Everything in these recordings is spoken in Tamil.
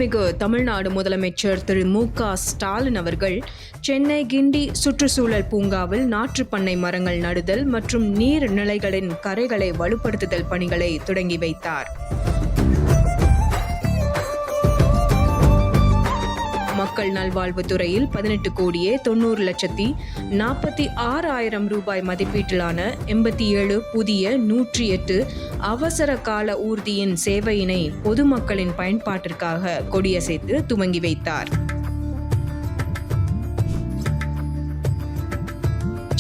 மாண்புமிகு தமிழ்நாடு முதலமைச்சர் திரு மு.க. ஸ்டாலின் அவர்கள் சென்னை கிண்டி சுற்றுச்சூழல் பூங்காவில் நாற்றுப்பண்ணை மரங்கள் நடுதல் மற்றும் நீர்நிலைகளின் கரைகளை வலுப்படுத்துதல் பணிகளை தொடங்கி வைத்தார். மக்கள் நல்வாழ்வுத்துறையில் 18,90,46,000 ரூபாய் மதிப்பீட்டிலான 87 புதிய 108 அவசர கால ஊர்தியின் சேவையினை பொதுமக்களின் பயன்பாட்டிற்காக கொடியசைத்து துவங்கி வைத்தார்.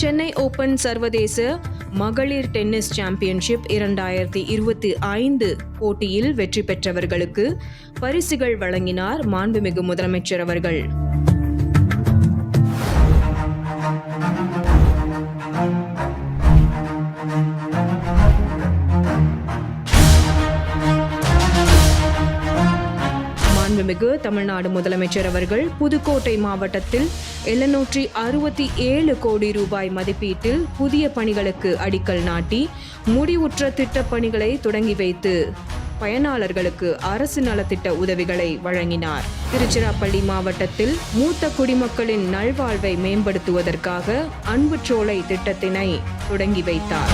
சென்னை ஓபன் சர்வதேச மகளிர் டென்னிஸ் சாம்பியன்ஷிப் 2025 போட்டியில் வெற்றி பெற்றவர்களுக்கு பரிசுகள் வழங்கினார் மாண்புமிகு முதலமைச்சர் அவர்கள். மாண்புமிகு தமிழ்நாடு முதலமைச்சர் அவர்கள் புதுக்கோட்டை மாவட்டத்தில் 767 கோடி ரூபாய் மதிப்பீட்டில் புதிய பணிகளுக்கு அடிக்கல் நாட்டி முடிவுற்ற திட்டப் பணிகளை தொடங்கி வைத்து பயனாளர்களுக்கு அரசு நலத்திட்ட உதவிகளை வழங்கினார். திருச்சிராப்பள்ளி மாவட்டத்தில் மூத்த குடிமக்களின் நல்வாழ்வை மேம்படுத்துவதற்காக அன்புச்சோலை திட்டத்தினை தொடங்கி வைத்தார்.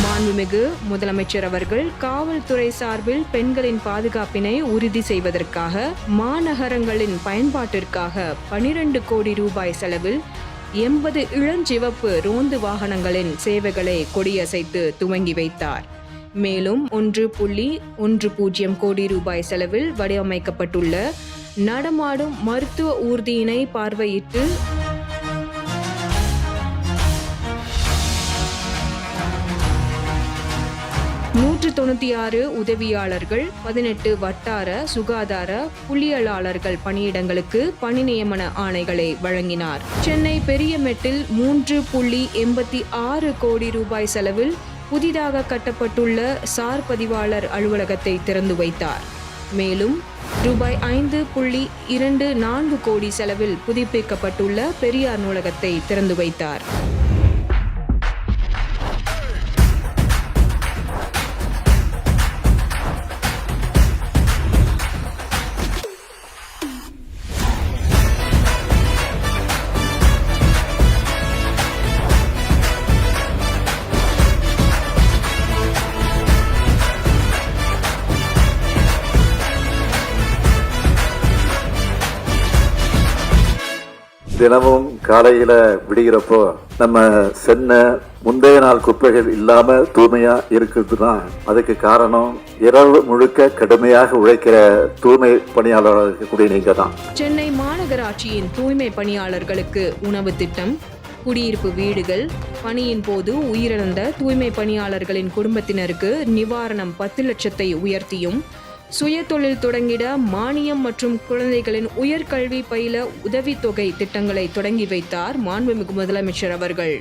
மாண்புமிகு முதலமைச்சர் அவர்கள் காவல்துறை சார்பில் பெண்களின் பாதுகாப்பினை உறுதி செய்வதற்காக மாநகரங்களின் பயன்பாட்டிற்காக 12 கோடி ரூபாய் செலவில் 80 இளஞ்சிவப்பு ரோந்து வாகனங்களின் சேவைகளை கொடியசைத்து துவங்கி வைத்தார். மேலும் 1.10 கோடி ரூபாய் செலவில் வடிவமைக்கப்பட்டுள்ள நடமாடும் மருத்துவ ஊர்தியினை பார்வையிட்டு 196 உதவியாளர்கள், 18 வட்டார சுகாதார புள்ளியியலாளர்கள் பணியிடங்களுக்கு பணி நியமன ஆணைகளை வழங்கினார். சென்னை பெரியமெட்டில் 3.86 கோடி ரூபாய் செலவில் புதிதாக கட்டப்பட்டுள்ள சார் பதிவாளர் அலுவலகத்தை திறந்து வைத்தார். மேலும் ரூபாய் 5.24 கோடி செலவில் புதுப்பிக்கப்பட்டுள்ள பெரியார் நூலகத்தை திறந்து வைத்தார். தினமும் காலையில விடுகிறப்போ நம்ம சென்னை முந்தைய நாள் குப்பைகள் இல்லாம தூய்மையா இருக்குதுன்னா அதுக்கு காரணம் இரவு முழுக்க கடுமையாக உழைக்கிற தூய்மை பணியாளர்கள் இருக்கக்கூடிய நீங்க தான். சென்னை மாநகராட்சியின் தூய்மை பணியாளர்களுக்கு உணவு திட்டம், குடியிருப்பு வீடுகள், பணியின் போது உயிரிழந்த தூய்மை பணியாளர்களின் குடும்பத்தினருக்கு நிவாரணம் 10 லட்சத்தை உயர்த்தியும், சுய தொழில் தொடங்கிட மானியம் மற்றும் குழந்தைகளின் உயர்கல்வி பயில உதவித்தொகை திட்டங்களை தொடங்கி வைத்தார் மாண்புமிகு முதலமைச்சர் அவர்கள்.